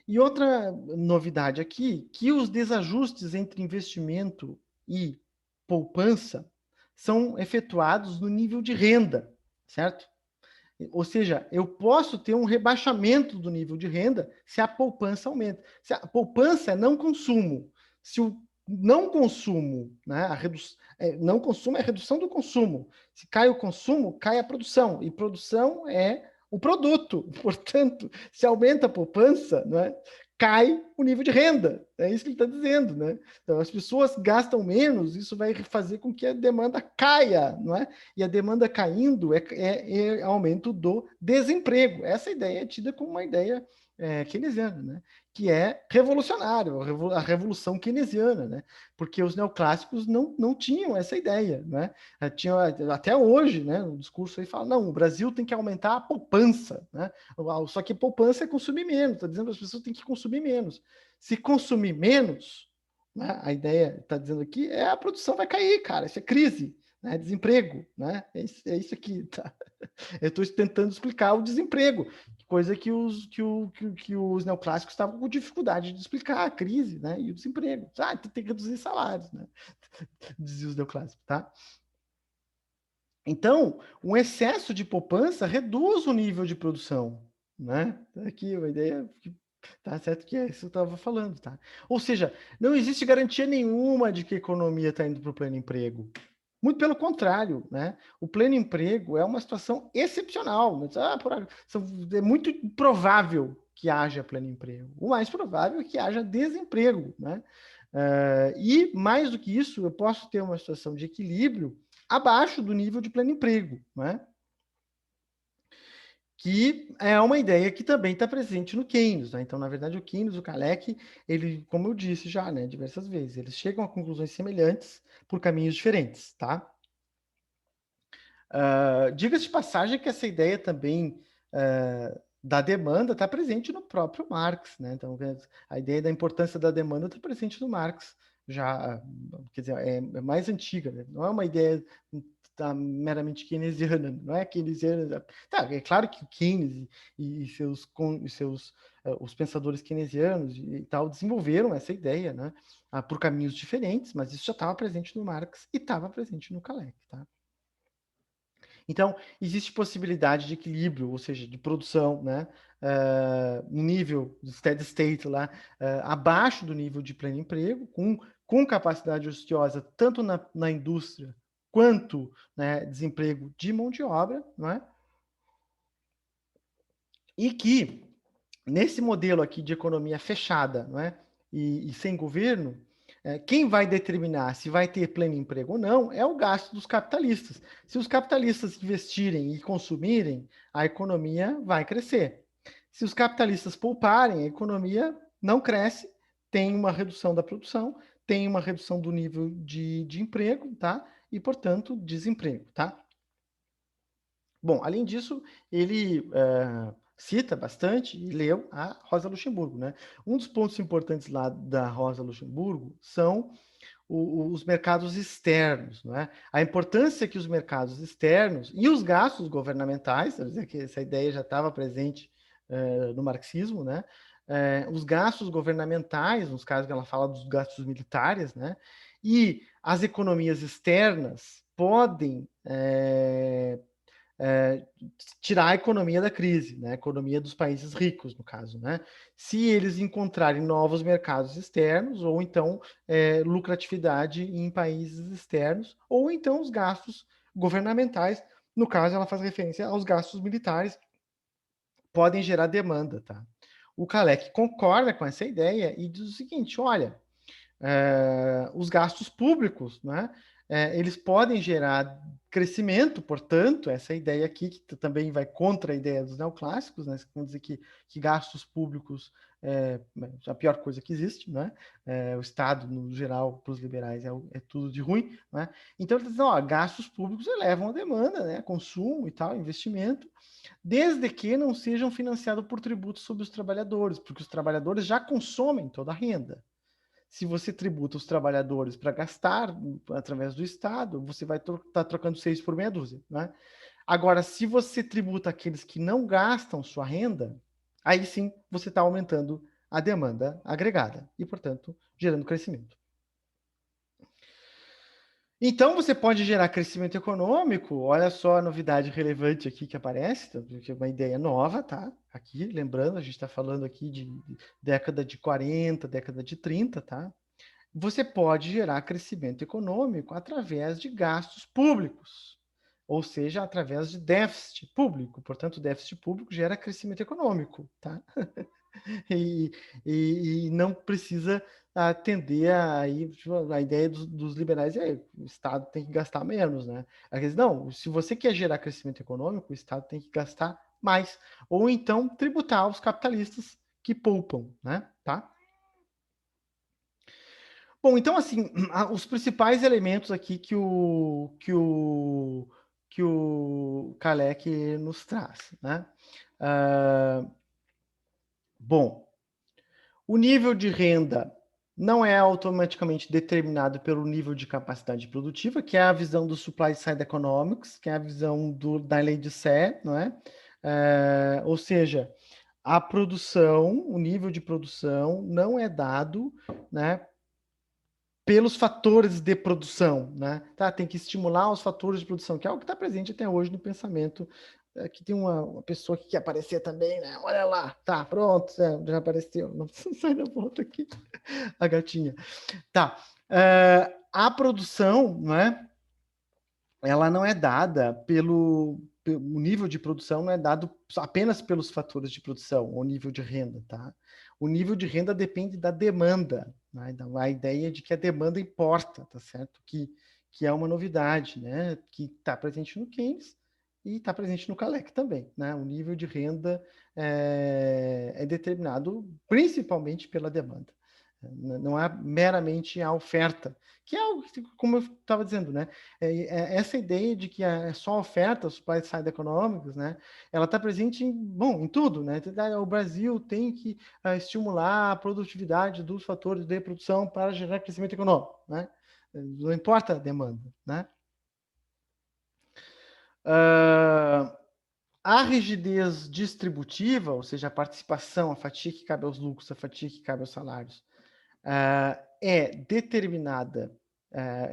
E outra novidade aqui, que os desajustes entre investimento e poupança são efetuados no nível de renda, certo? Ou seja, eu posso ter um rebaixamento do nível de renda se a poupança aumenta. Se a poupança é não consumo. Se o não consumo, né, não consumo é a redução do consumo. Se cai o consumo, cai a produção. E produção é o produto. Portanto, se aumenta a poupança, né, cai o nível de renda. É isso que ele está dizendo. Né? Então, as pessoas gastam menos, isso vai fazer com que a demanda caia, não é? E a demanda caindo é aumento do desemprego. Essa ideia é tida como uma ideia keynesiana, né? Que é revolucionário, a revolução keynesiana, né? Porque os neoclássicos não tinham essa ideia, né? Tinha, até hoje, né? O discurso aí fala, não, o Brasil tem que aumentar a poupança, né? Só que poupança é consumir menos, está dizendo que as pessoas têm que consumir menos. Se consumir menos, né? A ideia está dizendo aqui é a produção vai cair, cara, isso é crise, né? Desemprego, né? É isso aqui, tá? Eu estou tentando explicar o desemprego. coisa que os neoclássicos estavam com dificuldade de explicar, a crise, né, e o desemprego. Então tem que reduzir salários, né, dizia os neoclássicos, tá? Então, um excesso de poupança reduz o nível de produção, né? Aqui uma ideia que tá certo que é isso que eu estava falando, tá? Ou seja, não existe garantia nenhuma de que a economia está indo para o pleno emprego. Muito pelo contrário, né? O pleno emprego é uma situação excepcional. É muito provável que haja pleno emprego. O mais provável é que haja desemprego, né? E mais do que isso, eu posso ter uma situação de equilíbrio abaixo do nível de pleno emprego, né? Que é uma ideia que também está presente no Keynes, né? Então, na verdade, o Keynes, o Kalec, ele, como eu disse já, né, diversas vezes, eles chegam a conclusões semelhantes por caminhos diferentes, tá? Diga-se de passagem que essa ideia também da demanda está presente no próprio Marx, né? Então, a ideia da importância da demanda está presente no Marx, já, quer dizer, é mais antiga, né? Não é uma ideia meramente keynesiana, não é keynesiana. Tá, é claro que o Keynes e seus os pensadores keynesianos e tal desenvolveram essa ideia, né? Por caminhos diferentes, mas isso já estava presente no Marx e estava presente no Kalec, tá? Então, existe possibilidade de equilíbrio, ou seja, de produção, né? No nível do steady state lá, abaixo do nível de pleno emprego, com capacidade ociosa tanto na indústria quanto, né, desemprego de mão de obra, não é? E que, nesse modelo aqui de economia fechada, não é? E sem governo, quem vai determinar se vai ter pleno emprego ou não é o gasto dos capitalistas. Se os capitalistas investirem e consumirem, a economia vai crescer. Se os capitalistas pouparem, a economia não cresce, tem uma redução da produção, tem uma redução do nível de emprego, tá? E, portanto, desemprego, tá? Bom, além disso, ele cita bastante e leu a Rosa Luxemburgo, né? Um dos pontos importantes lá da Rosa Luxemburgo são os mercados externos, né? A importância que os mercados externos e os gastos governamentais, quer dizer que essa ideia já estava presente no marxismo, né? Os gastos governamentais, nos casos que ela fala dos gastos militares, né? E as economias externas podem tirar a economia da crise, né? A economia dos países ricos, no caso, né? Se eles encontrarem novos mercados externos, ou então lucratividade em países externos, ou então os gastos governamentais, no caso ela faz referência aos gastos militares, podem gerar demanda, tá? O Kalec concorda com essa ideia e diz o seguinte, olha, os gastos públicos, né? Eles podem gerar crescimento, portanto, essa ideia aqui, que também vai contra a ideia dos neoclássicos, né? Vamos dizer que gastos públicos é a pior coisa que existe, né? O Estado, no geral, para os liberais, é tudo de ruim, né? Então, eles dizem, ó, gastos públicos elevam a demanda, né? Consumo e tal, investimento, desde que não sejam financiados por tributos sobre os trabalhadores, porque os trabalhadores já consomem toda a renda. Se você tributa os trabalhadores para gastar através do Estado, você vai estar trocando 6 por meia dúzia, né? Agora, se você tributa aqueles que não gastam sua renda, aí sim você está aumentando a demanda agregada e, portanto, gerando crescimento. Então, você pode gerar crescimento econômico. Olha só a novidade relevante aqui que aparece, que é uma ideia nova, tá? Aqui, lembrando, a gente está falando aqui de década de 40, década de 30, tá? Você pode gerar crescimento econômico através de gastos públicos, ou seja, através de déficit público. Portanto, déficit público gera crescimento econômico, tá? E não precisa atender a ideia dos liberais, o Estado tem que gastar menos, né? Não, se você quer gerar crescimento econômico, o Estado tem que gastar mais. Ou então tributar os capitalistas que poupam, né? Tá? Bom, então, assim, os principais elementos aqui que o Kalec nos traz, né? Bom, o nível de renda não é automaticamente determinado pelo nível de capacidade produtiva, que é a visão do Supply Side Economics, que é a visão da lei de Sé, não é? Ou seja, a produção, o nível de produção não é dado, né, pelos fatores de produção, né? Tá, tem que estimular os fatores de produção, que é algo que está presente até hoje no pensamento. Aqui tem uma pessoa que quer aparecer também, né? Olha lá, tá, pronto, já apareceu. Não precisa sair da volta aqui, a gatinha. Tá, a produção, né? Ela não é dada o nível de produção não é dado apenas pelos fatores de produção, o nível de renda, tá? O nível de renda depende da demanda, né? Então, a ideia de que a demanda importa, tá certo? Que é uma novidade, né? Que está presente no Keynes e está presente no Kalec também, né? O nível de renda é determinado principalmente pela demanda. Não é meramente a oferta, que é algo que, como eu estava dizendo, né? Essa ideia de que é só oferta, os supply side econômicos, né? Ela está presente em tudo, né? O Brasil tem que estimular a produtividade dos fatores de produção para gerar crescimento econômico, né? Não importa a demanda, né? A rigidez distributiva, ou seja, a participação, a fatia que cabe aos lucros, a fatia que cabe aos salários, é determinada,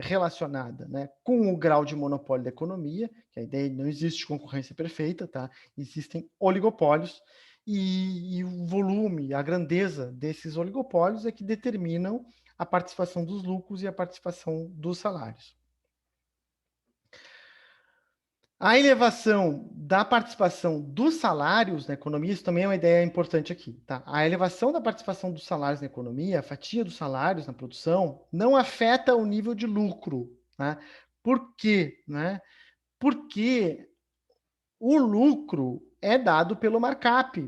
relacionada, né, com o grau de monopólio da economia, que a ideia não existe concorrência perfeita, tá? Existem oligopólios, e o volume, a grandeza desses oligopólios é que determinam a participação dos lucros e a participação dos salários. A elevação da participação dos salários na economia, isso também é uma ideia importante aqui, tá? A elevação da participação dos salários na economia, a fatia dos salários na produção, não afeta o nível de lucro, né? Por quê, né? Porque o lucro é dado pelo markup,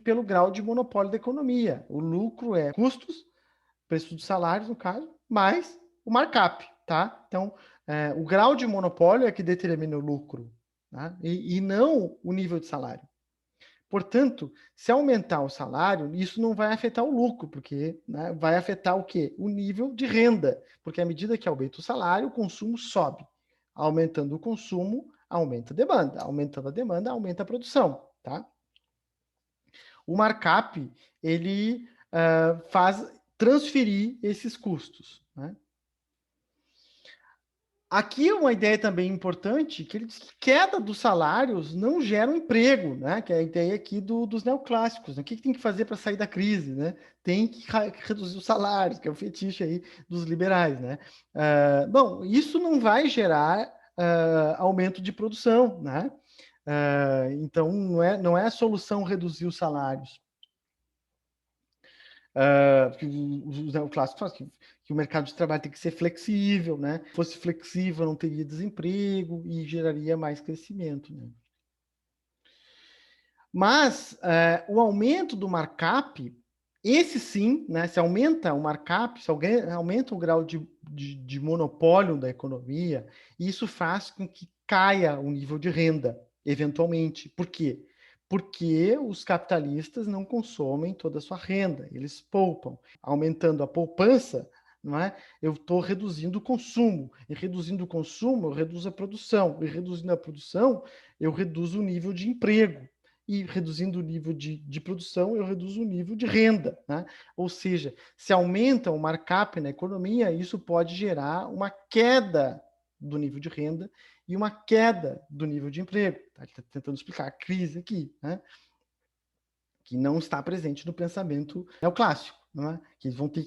pelo grau de monopólio da economia. O lucro é custos, preço dos salários, no caso, mais o markup, tá? Então, o grau de monopólio é que determina o lucro, tá? E não o nível de salário. Portanto, se aumentar o salário, isso não vai afetar o lucro, porque, né, vai afetar o quê? O nível de renda, porque à medida que aumenta o salário, o consumo sobe. Aumentando o consumo, aumenta a demanda. Aumentando a demanda, aumenta a produção, tá? O markup, ele faz transferir esses custos, né? Aqui uma ideia também importante, que ele diz que queda dos salários não gera um emprego, né? Que é a ideia aqui dos neoclássicos, né? O que tem que fazer para sair da crise, né? Tem que reduzir os salários, que é o fetiche aí dos liberais, né? Bom, isso não vai gerar aumento de produção, né? Então, não é a solução reduzir os salários. Os neoclássicos falam que o mercado de trabalho tem que ser flexível, né? Se fosse flexível, não teria desemprego e geraria mais crescimento, né? Mas o aumento do markup, esse sim, né? Se aumenta o markup, se aumenta o grau de monopólio da economia, isso faz com que caia o nível de renda, eventualmente. Por quê? Porque os capitalistas não consomem toda a sua renda, eles poupam. Aumentando a poupança, não é? Eu estou reduzindo o consumo. E reduzindo o consumo, eu reduzo a produção. E reduzindo a produção, eu reduzo o nível de emprego. E reduzindo o nível de produção, eu reduzo o nível de renda, né? Ou seja, se aumenta o markup na economia, isso pode gerar uma queda do nível de renda e uma queda do nível de emprego. Tá? Ele está tentando explicar a crise aqui, né? Que não está presente no pensamento neoclássico, não é? Que eles vão ter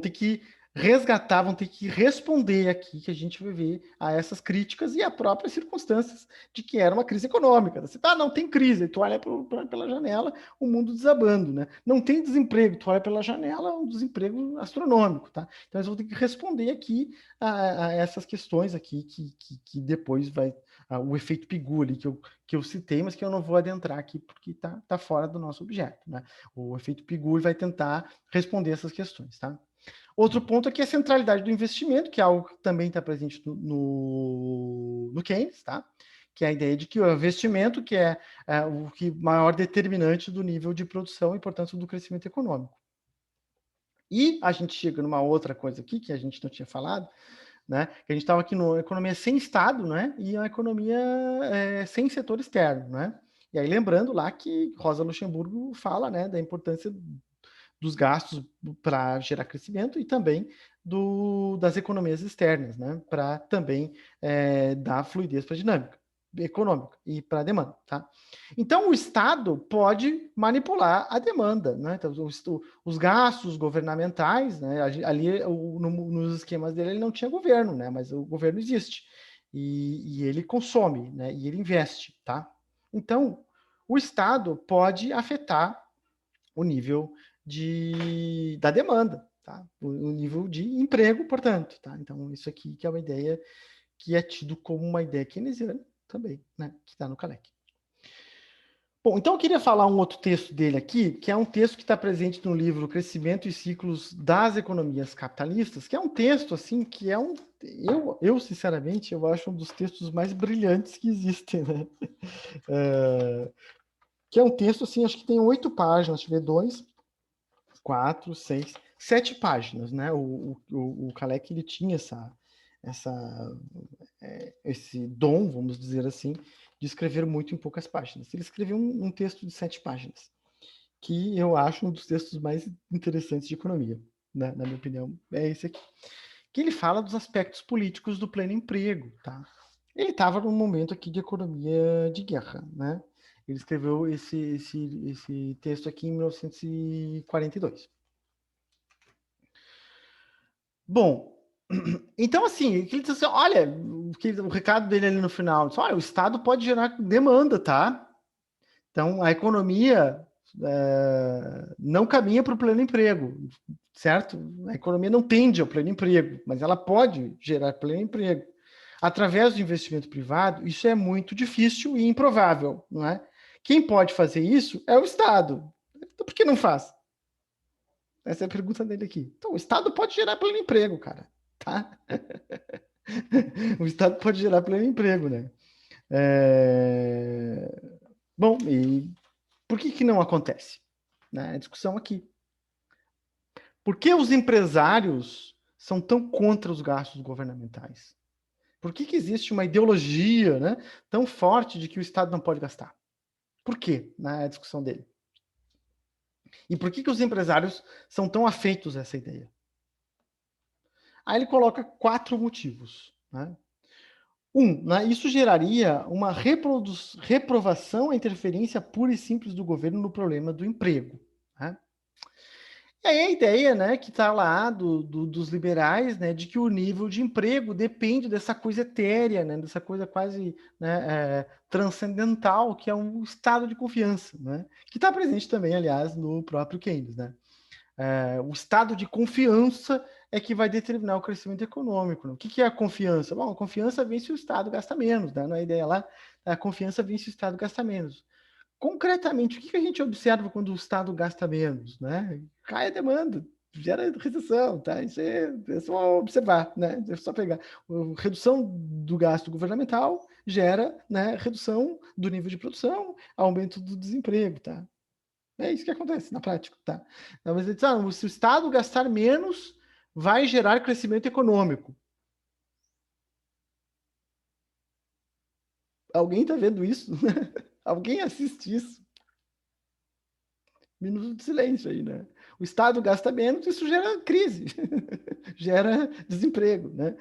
que resgatar, vão ter que responder aqui, que a gente vai ver a essas críticas e a próprias circunstâncias de que era uma crise econômica. Você não tem crise, tu olha pela janela, o mundo desabando, né? Não tem desemprego, tu olha pela janela, um desemprego astronômico, tá? Então eles vão ter que responder aqui a essas questões aqui, que depois vai o efeito Pigou ali, que eu citei, mas que eu não vou adentrar aqui porque tá fora do nosso objeto, né? O efeito Pigou vai tentar responder essas questões, tá? Outro ponto aqui é a centralidade do investimento, que é algo que também está presente no Keynes, tá? Que é a ideia de que o investimento que é o que maior determinante do nível de produção e, portanto, do crescimento econômico. E a gente chega numa outra coisa aqui que a gente não tinha falado, né? Que a gente estava aqui numa economia sem Estado, né? E uma economia sem setor externo, né? E aí lembrando lá que Rosa Luxemburgo fala, né, da importância dos gastos para gerar crescimento e também das economias externas, né, para também dar fluidez para a dinâmica econômica e para a demanda, tá? Então o Estado pode manipular a demanda, né? Então, os gastos governamentais, né? Ali nos esquemas dele ele não tinha governo, né? Mas o governo existe e ele consome, né? E ele investe, tá? Então o Estado pode afetar o nível da demanda, tá? O nível de emprego, portanto, tá? Então isso aqui que é uma ideia que é tido como uma ideia keynesiana também, né? Que está no Kalec. Bom, então eu queria falar um outro texto dele aqui, que é um texto que está presente no livro Crescimento e Ciclos das Economias Capitalistas, que é um texto, assim, que é eu sinceramente, eu acho um dos textos mais brilhantes que existem, né? Que é um texto, assim, acho que tem 8 páginas, deixa eu ver, 2, 4, 6, 7 páginas, né? O Kalec, ele tinha esse dom, vamos dizer assim, de escrever muito em poucas páginas. Ele escreveu um texto de 7 páginas, que eu acho um dos textos mais interessantes de economia, né? Na minha opinião, é esse aqui. Que ele fala dos aspectos políticos do pleno emprego, tá? Ele estava num momento aqui de economia de guerra, né? Ele escreveu esse texto aqui em 1942. Bom, então assim, ele diz assim, olha, o recado dele ali no final, diz, olha, o Estado pode gerar demanda, tá? Então a economia não caminha para o pleno emprego, certo? A economia não tende ao pleno emprego, mas ela pode gerar pleno emprego. Através do investimento privado, isso é muito difícil e improvável, não é? Quem pode fazer isso é o Estado. Então por que não faz? Essa é a pergunta dele aqui. Então, o Estado pode gerar pleno emprego, cara, tá? O Estado pode gerar pleno emprego, né? Bom, e por que não acontece? Né? A discussão aqui. Por que os empresários são tão contra os gastos governamentais? Por que existe uma ideologia, né, tão forte de que o Estado não pode gastar? Por quê? Na discussão dele. E por que os empresários são tão afeitos a essa ideia? Aí ele coloca 4 motivos. Né? Né, isso geraria uma reprovação à interferência pura e simples do governo no problema do emprego. Né? E aí a ideia, né, que está lá dos liberais, né, de que o nível de emprego depende dessa coisa etérea, né, dessa coisa quase, né, transcendental, que é um estado de confiança, né, que está presente também, aliás, no próprio Keynes. Né. O estado de confiança é que vai determinar o crescimento econômico. Né? O que é a confiança? Bom, a confiança vem se o Estado gasta menos, né? Não é a ideia lá, a confiança vem se o Estado gasta menos. Concretamente, o que a gente observa quando o Estado gasta menos? Né? Cai a demanda, gera recessão, tá? Isso é só observar, né? É só pegar. A redução do gasto governamental gera, né, redução do nível de produção, aumento do desemprego, tá? É isso que acontece na prática, tá? Mas ele diz, se o Estado gastar menos, vai gerar crescimento econômico. Alguém está vendo isso? Alguém assiste isso? Minuto de silêncio aí, né? O Estado gasta menos, isso gera crise, gera desemprego, né?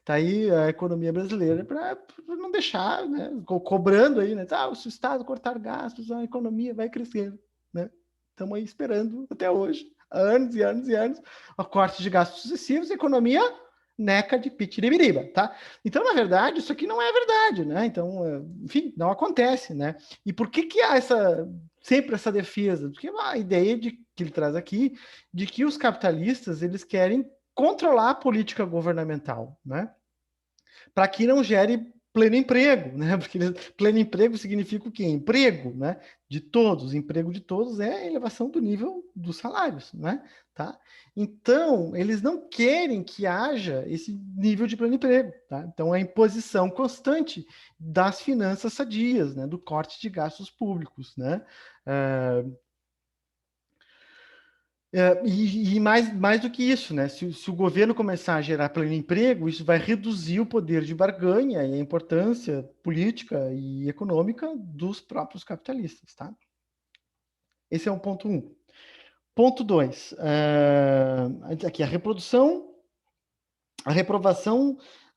Tá aí a economia brasileira para não deixar, né? Cobrando aí, né? Se o Estado cortar gastos, a economia vai crescer, né? Estamos aí esperando até hoje, há anos e anos e anos, o corte de gastos sucessivos, economia neca de pitiribiriba, tá? Então, na verdade, isso aqui não é verdade, né? Então, enfim, não acontece, né? E por que há sempre essa defesa? Porque a ideia que ele traz aqui de que os capitalistas eles querem controlar a política governamental, né? Para que não gere pleno emprego, né? Porque pleno emprego significa o quê? Emprego, né? De todos, emprego de todos é a elevação do nível dos salários, né? Tá? Então, eles não querem que haja esse nível de pleno emprego, tá? Então, é a imposição constante das finanças sadias, né? Do corte de gastos públicos, né? E mais do que isso, né? Se o governo começar a gerar pleno emprego, isso vai reduzir o poder de barganha e a importância política e econômica dos próprios capitalistas, tá? Esse é o ponto um. Ponto dois, aqui a reprovação,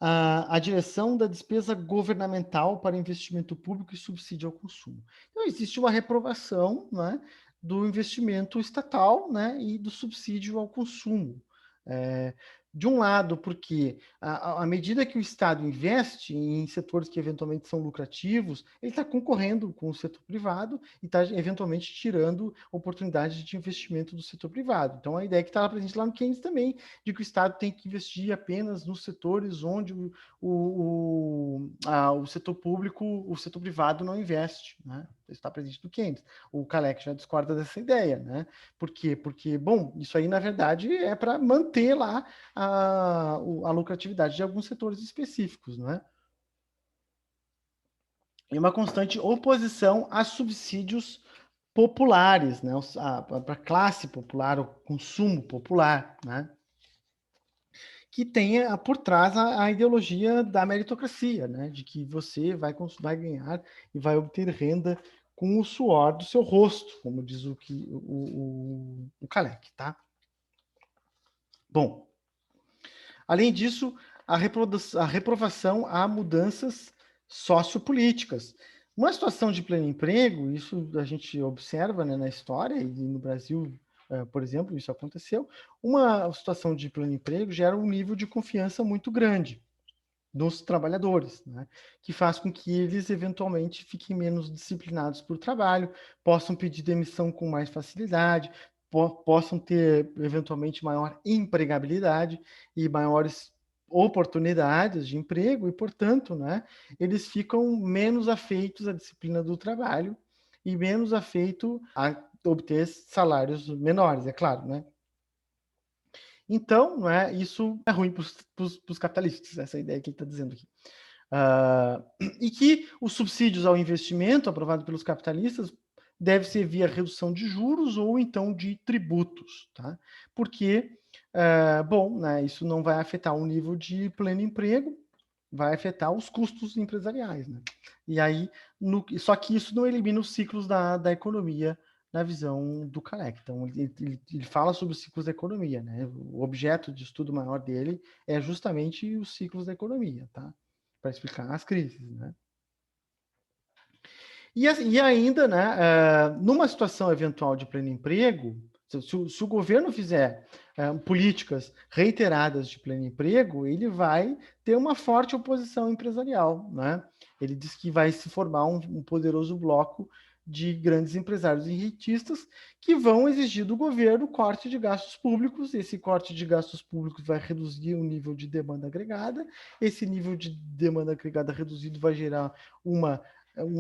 a direção da despesa governamental para investimento público e subsídio ao consumo. Então, existe uma reprovação, né, do investimento estatal, né, e do subsídio ao consumo. De um lado, porque à medida que o Estado investe em setores que eventualmente são lucrativos, ele está concorrendo com o setor privado e está eventualmente tirando oportunidades de investimento do setor privado. Então, a ideia que está presente lá no Keynes também, de que o Estado tem que investir apenas nos setores onde o setor público, o setor privado não investe, né? Está presente no Keynes. O Kalec já discorda dessa ideia, né? Por quê? Porque, bom, isso aí, na verdade, é para manter lá a lucratividade de alguns setores específicos, né? E uma constante oposição a subsídios populares, né? Para a classe popular, o consumo popular, né? Que tenha por trás a ideologia da meritocracia, né? De que você vai ganhar e vai obter renda com o suor do seu rosto, como diz o Kalec, tá? Bom, além disso, a reprovação a mudanças sociopolíticas. Uma situação de pleno emprego, isso a gente observa, né, na história, e no Brasil, por exemplo, isso aconteceu. Uma situação de pleno emprego gera um nível de confiança muito grande dos trabalhadores, né, que faz com que eles eventualmente fiquem menos disciplinados por trabalho, possam pedir demissão com mais facilidade, possam ter eventualmente maior empregabilidade e maiores oportunidades de emprego e, portanto, né, eles ficam menos afeitos à disciplina do trabalho e menos afeitos a obter salários menores, é claro, né? Então, né, isso é ruim para os capitalistas, essa é a ideia que ele está dizendo aqui. E que os subsídios ao investimento aprovado pelos capitalistas deve ser via redução de juros ou então de tributos, tá? Porque, bom, né, isso não vai afetar o nível de pleno emprego, vai afetar os custos empresariais, né? E aí, só que isso não elimina os ciclos da economia na visão do Kalec. Então, ele fala sobre os ciclos da economia, né? O objeto de estudo maior dele é justamente os ciclos da economia, tá? Para explicar as crises, né? E ainda, né, numa situação eventual de pleno emprego, se o governo fizer políticas reiteradas de pleno emprego, ele vai ter uma forte oposição empresarial, né? Ele diz que vai se formar um poderoso bloco de grandes empresários e rentistas que vão exigir do governo corte de gastos públicos. Esse corte de gastos públicos vai reduzir o nível de demanda agregada. Esse nível de demanda agregada reduzido vai gerar uma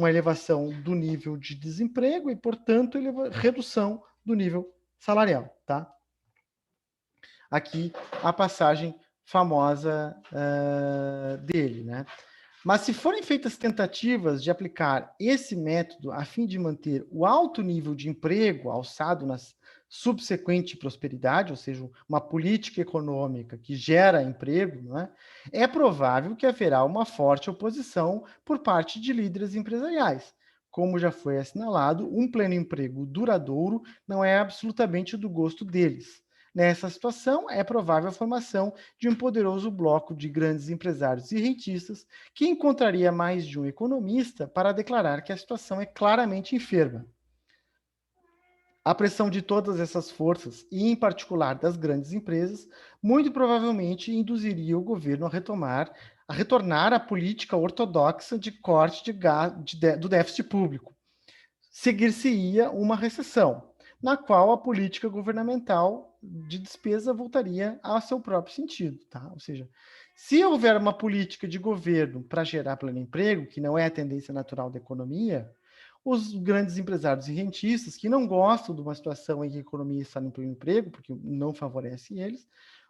elevação do nível de desemprego e, portanto, redução do nível salarial, tá? Aqui a passagem famosa dele, né? Mas se forem feitas tentativas de aplicar esse método a fim de manter o alto nível de emprego alçado na subsequente prosperidade, ou seja, uma política econômica que gera emprego, não é? É provável que haverá uma forte oposição por parte de líderes empresariais. Como já foi assinalado, um pleno emprego duradouro não é absolutamente do gosto deles. Nessa situação, é provável a formação de um poderoso bloco de grandes empresários e rentistas que encontraria mais de um economista para declarar que a situação é claramente enferma. A pressão de todas essas forças, e em particular das grandes empresas, muito provavelmente induziria o governo a retornar à política ortodoxa de corte do déficit público. Seguir-se-ia uma recessão, na qual a política governamental de despesa voltaria ao seu próprio sentido, tá? Ou seja, se houver uma política de governo para gerar pleno emprego, que não é a tendência natural da economia, os grandes empresários e rentistas, que não gostam de uma situação em que a economia está no pleno emprego, porque não favorece eles,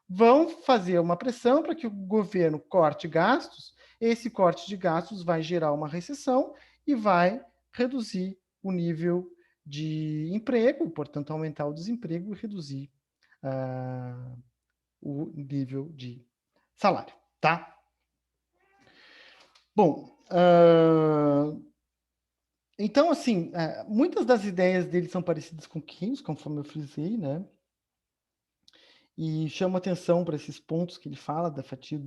vão fazer uma pressão para que o governo corte gastos. Esse corte de gastos vai gerar uma recessão e vai reduzir o nível de emprego, portanto, aumentar o desemprego e reduzir o nível de salário, tá? Bom, então, assim, muitas das ideias dele são parecidas com Keynes, conforme eu frisei, né? E chama atenção para esses pontos que ele fala da fatia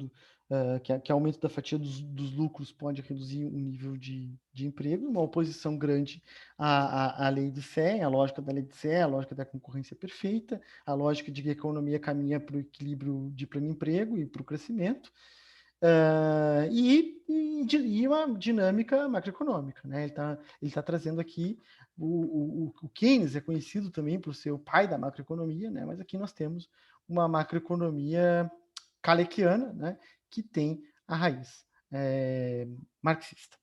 que aumento da fatia dos lucros pode reduzir o nível de emprego, uma oposição grande à lei de Sé, à lógica da lei de Sé, à lógica da concorrência perfeita, à lógica de que a economia caminha para o equilíbrio de pleno emprego e para o crescimento, e uma dinâmica macroeconômica, né? Ele tá trazendo aqui o Keynes é conhecido também por ser o pai da macroeconomia, né? Mas aqui nós temos uma macroeconomia kalekiana, né? Que tem a raiz marxista.